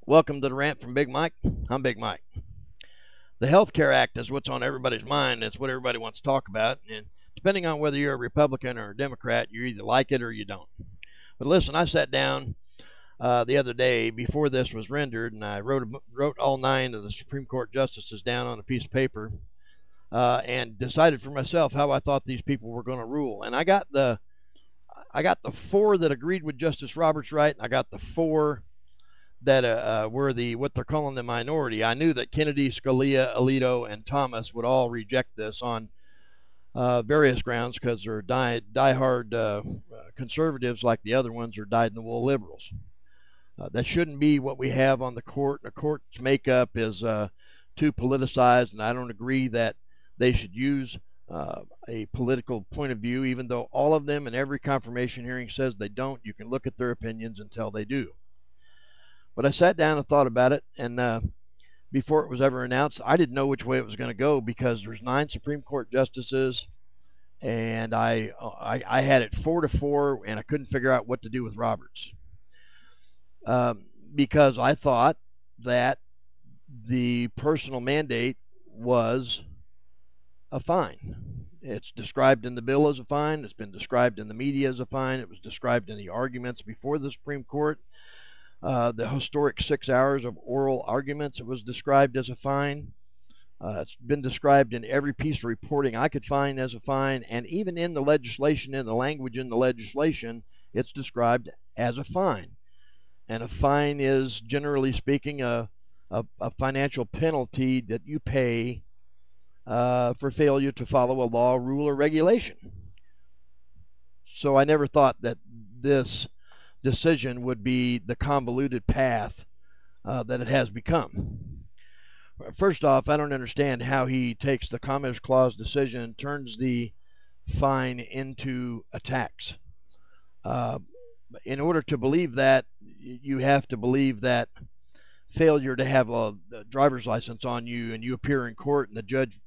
Welcome to the Rant from Big Mike. I'm Big Mike. The Health Care Act is what's on everybody's mind. It's what everybody wants to talk about. And depending on whether you're a Republican or a Democrat, you either like it or you don't. But listen, I sat down the other day before this was rendered, and I wrote all 9 of the Supreme Court justices down on a piece of paper and decided for myself how I thought these people were going to rule. And I got the 4 that agreed with Justice Roberts right, and I got the 4 that were what they're calling the minority. I knew that Kennedy, Scalia, Alito, and Thomas would all reject this on various grounds because they're diehard conservatives like the other ones are dyed-in-the-wool liberals. That shouldn't be what we have on the court. The court's makeup is too politicized, and I don't agree that they should use a political point of view, even though all of them in every confirmation hearing says they don't. You can look at their opinions until they do. But I sat down and thought about it, and before it was ever announced, I didn't know which way it was going to go because there's 9 Supreme Court justices, and I had it 4-4, and I couldn't figure out what to do with Roberts because I thought that the personal mandate was a fine. It's described in the bill as a fine. It's been described in the media as a fine. It was described in the arguments before the Supreme Court. The historic 6 hours of oral arguments, it was described as a fine. It's been described in every piece of reporting I could find as a fine, and even in the legislation, in the language in the legislation, it's described as a fine. And a fine is, generally speaking, a financial penalty that you pay for failure to follow a law, rule, or regulation. So I never thought that this decision would be the convoluted path that it has become. First off, I don't understand how he takes the Commerce Clause decision and turns the fine into a tax. In order to believe that, you have to believe that failure to have a driver's license on you and you appear in court and the judge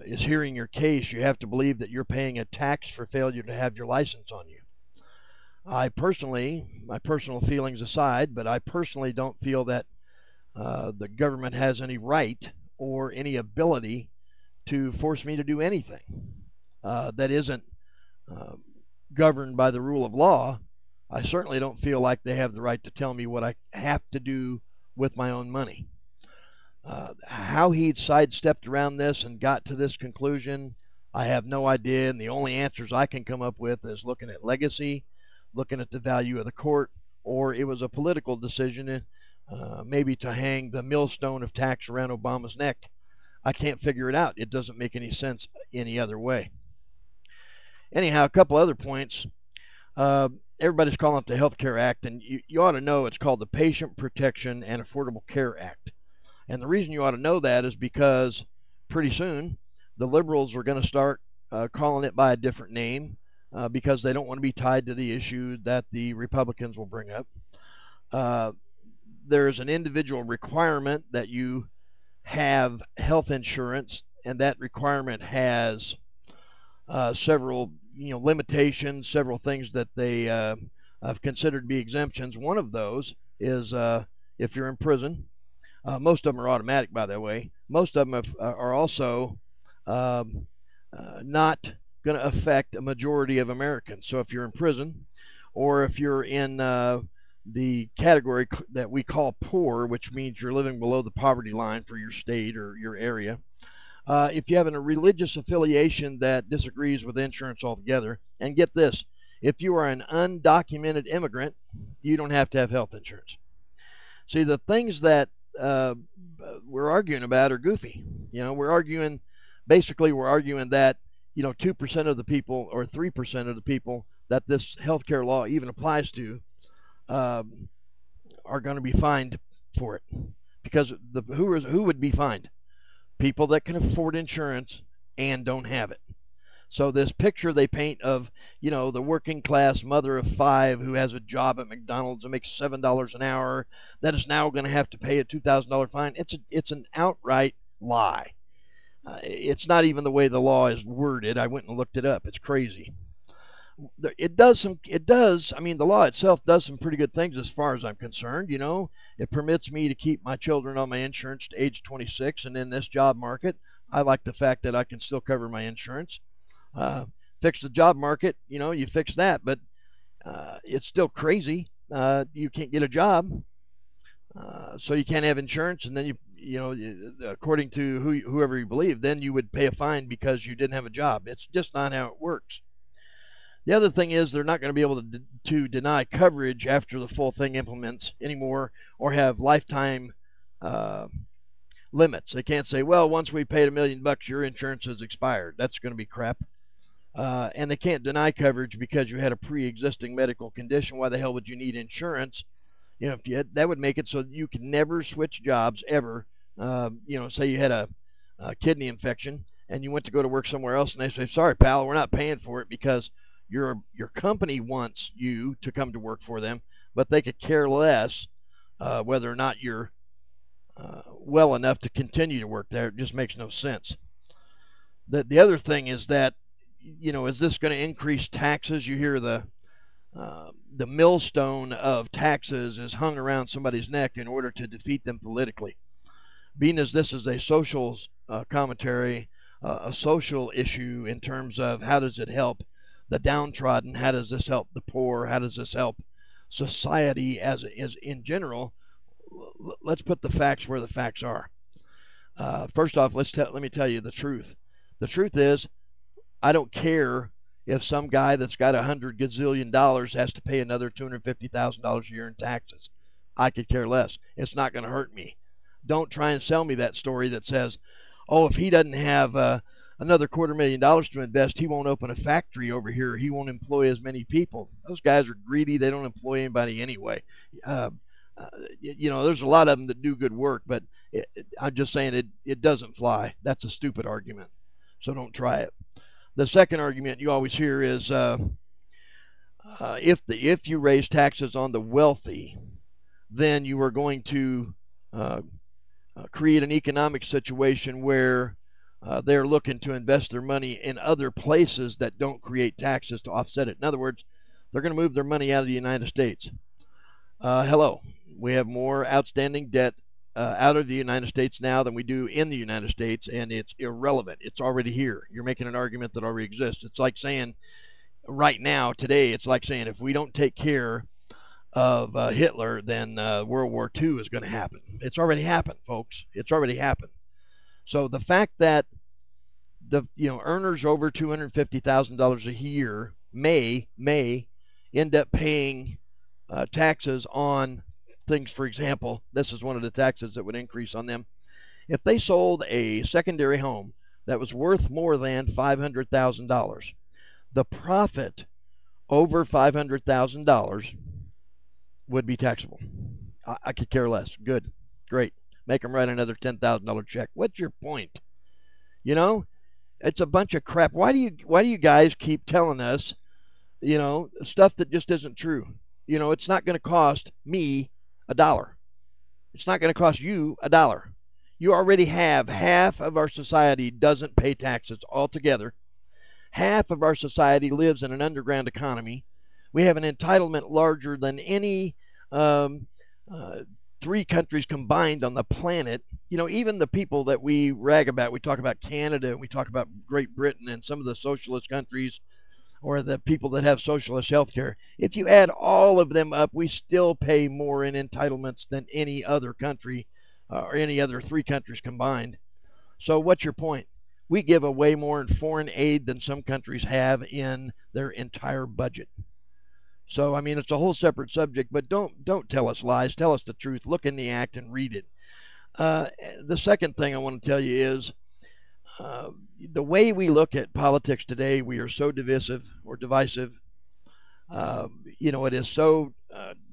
is hearing your case, you have to believe that you're paying a tax for failure to have your license on you. I personally, my personal feelings aside, but I personally don't feel that the government has any right or any ability to force me to do anything that isn't governed by the rule of law. I certainly don't feel like they have the right to tell me what I have to do with my own money. How he sidestepped around this and got to this conclusion, I have no idea, and the only answers I can come up with is looking at legacy, looking at the value of the court, or it was a political decision, maybe to hang the millstone of tax around Obama's neck. I can't figure it out. It doesn't make any sense any other way. Anyhow, a couple other points. Everybody's calling it the Health Care Act, and you ought to know it's called the Patient Protection and Affordable Care Act. And the reason you ought to know that is because pretty soon the liberals are going to start calling it by a different name. Because they don't want to be tied to the issue that the Republicans will bring up. There's an individual requirement that you have health insurance, and that requirement has several limitations, several things that they have considered to be exemptions. One of those is if you're in prison. Most of them are automatic, by the way. Most of them are also not going to affect a majority of Americans. So if you're in prison, or if you're in the category that we call poor, which means you're living below the poverty line for your state or your area, if you have a religious affiliation that disagrees with insurance altogether, and get this, if you are an undocumented immigrant, you don't have to have health insurance. See, the things that we're arguing about are goofy. We're arguing that 2% of the people or 3% of the people that this healthcare law even applies to are going to be fined for it. Because who would be fined? People that can afford insurance and don't have it. So this picture they paint of, the working class mother of 5 who has a job at McDonald's and makes $7 an hour that is now going to have to pay a $2,000 fine. It's an outright lie. It's not even the way the law is worded. I went and looked it up. It's crazy. It does some. It does. I mean, the law itself does some pretty good things as far as I'm concerned. It permits me to keep my children on my insurance to age 26, and in this job market, I like the fact that I can still cover my insurance. Fix the job market. You fix that, but it's still crazy. You can't get a job, so you can't have insurance, and then according to whoever you believe, then you would pay a fine because you didn't have a job. It's just not how it works. The other thing is they're not going to be able to deny coverage after the full thing implements anymore, or have lifetime uh, limits. They can't say, well, once we paid $1 million, your insurance has expired. That's going to be crap. And they can't deny coverage because you had a pre-existing medical condition. Why the hell would you need insurance? If you had, that would make it so that you can never switch jobs ever. Say you had a kidney infection and you went to go to work somewhere else, and they say, sorry, pal, we're not paying for it because your company wants you to come to work for them, but they could care less whether or not you're well enough to continue to work there. It just makes no sense. The other thing is that, is this going to increase taxes? You hear the millstone of taxes is hung around somebody's neck in order to defeat them politically. Being as this is a social commentary, a social issue in terms of how does it help the downtrodden, how does this help the poor, how does this help society as in general, let's put the facts where the facts are. First off, let me tell you the truth. The truth is, I don't care if some guy that's got $100 gazillion has to pay another $250,000 a year in taxes. I could care less. It's not going to hurt me. Don't try and sell me that story that says, oh, if he doesn't have another $250,000 to invest, he won't open a factory over here. He won't employ as many people. Those guys are greedy. They don't employ anybody anyway. There's a lot of them that do good work, but I'm just saying it doesn't fly. That's a stupid argument. So don't try it. The second argument you always hear is if you raise taxes on the wealthy, then you are going to create an economic situation where they're looking to invest their money in other places that don't create taxes to offset it. In other words, they're going to move their money out of the United States. Hello, we have more outstanding debt out of the United States now than we do in the United States, and it's irrelevant. It's already here. You're making an argument that already exists. It's like saying right now, today, it's like saying if we don't take care of Hitler, then World War II is going to happen. It's already happened, folks. It's already happened. So the fact that the earners over $250,000 a year may end up paying taxes on things. For example, this is one of the taxes that would increase on them. If they sold a secondary home that was worth more than $500,000, the profit over $500,000 would be taxable. I could care less. Good. Great. Make them write another $10,000 check. What's your point? It's a bunch of crap. Why do you guys keep telling us, stuff that just isn't true? It's not going to cost me $1. It's not going to cost you $1. You already have half of our society doesn't pay taxes altogether. Half of our society lives in an underground economy. We have an entitlement larger than any 3 countries combined on the planet. Even the people that we rag about, we talk about Canada, we talk about Great Britain and some of the socialist countries, or the people that have socialist health care. If you add all of them up, we still pay more in entitlements than any other country or any other 3 countries combined. So what's your point? We give away more in foreign aid than some countries have in their entire budget. So, I mean, it's a whole separate subject, but don't tell us lies. Tell us the truth. Look in the act and read it. The second thing I want to tell you is the way we look at politics today, we are so divisive. It is so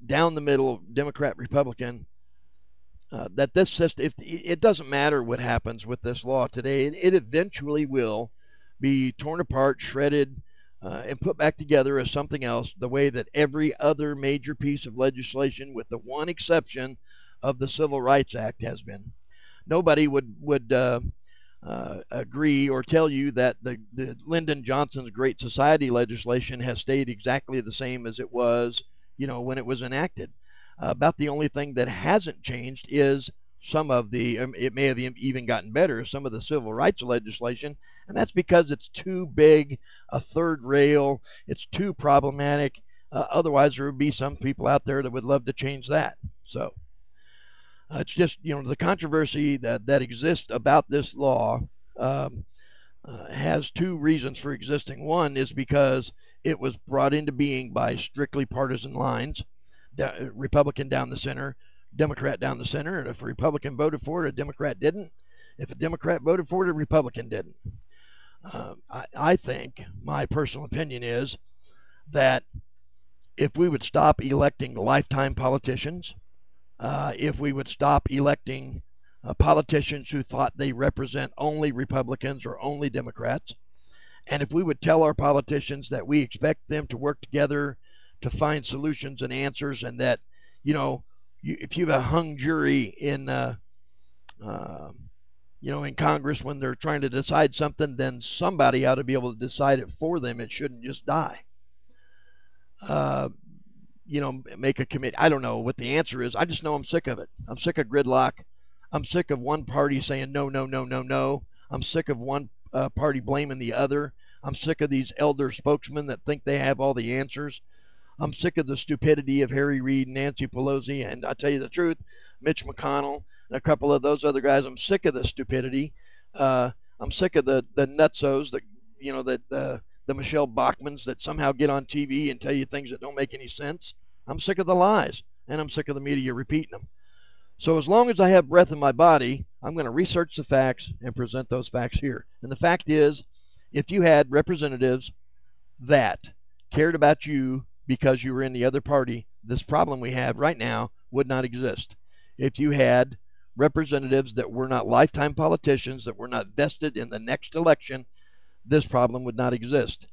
down the middle, Democrat, Republican, that this system, if it doesn't matter what happens with this law today, it eventually will be torn apart, shredded, and put back together as something else, the way that every other major piece of legislation, with the one exception of the Civil Rights Act, has been. Nobody would agree or tell you that the Lyndon Johnson's Great Society legislation has stayed exactly the same as it was, when it was enacted. About the only thing that hasn't changed is some of the, it may have even gotten better, some of the civil rights legislation, and that's because it's too big, a third rail, it's too problematic. Otherwise, there would be some people out there that would love to change that. So it's just, the controversy that exists about this law um, has two reasons for existing. One is because it was brought into being by strictly partisan lines, Republican down the center, Democrat down the center, and if a Republican voted for it, a Democrat didn't. If a Democrat voted for it, a Republican didn't. I think, my personal opinion is that if we would stop electing lifetime politicians, if we would stop electing politicians who thought they represent only Republicans or only Democrats, and if we would tell our politicians that we expect them to work together to find solutions and answers, and that, if you have a hung jury in Congress when they're trying to decide something, then somebody ought to be able to decide it for them. It shouldn't just die. Make a committee. I don't know what the answer is. I just know I'm sick of it. I'm sick of gridlock. I'm sick of one party saying no, no, no, no, no. I'm sick of one party blaming the other. I'm sick of these elder spokesmen that think they have all the answers. I'm sick of the stupidity of Harry Reid and Nancy Pelosi, and I tell you the truth, Mitch McConnell and a couple of those other guys. I'm sick of the stupidity. I'm sick of the nutsos that the Michelle Bachmans that somehow get on TV and tell you things that don't make any sense. I'm sick of the lies, and I'm sick of the media repeating them. So as long as I have breath in my body, I'm going to research the facts and present those facts here. And the fact is, if you had representatives that cared about you because you were in the other party, this problem we have right now would not exist. If you had representatives that were not lifetime politicians, that were not vested in the next election, this problem would not exist.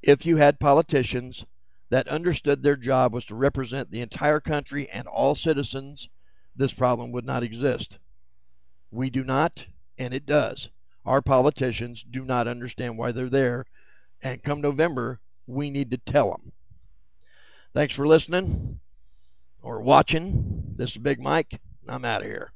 If you had politicians that understood their job was to represent the entire country and all citizens, this problem would not exist. We do not, and it does. Our politicians do not understand why they're there, and come November, we need to tell them. Thanks for listening or watching. This is Big Mike. I'm out of here.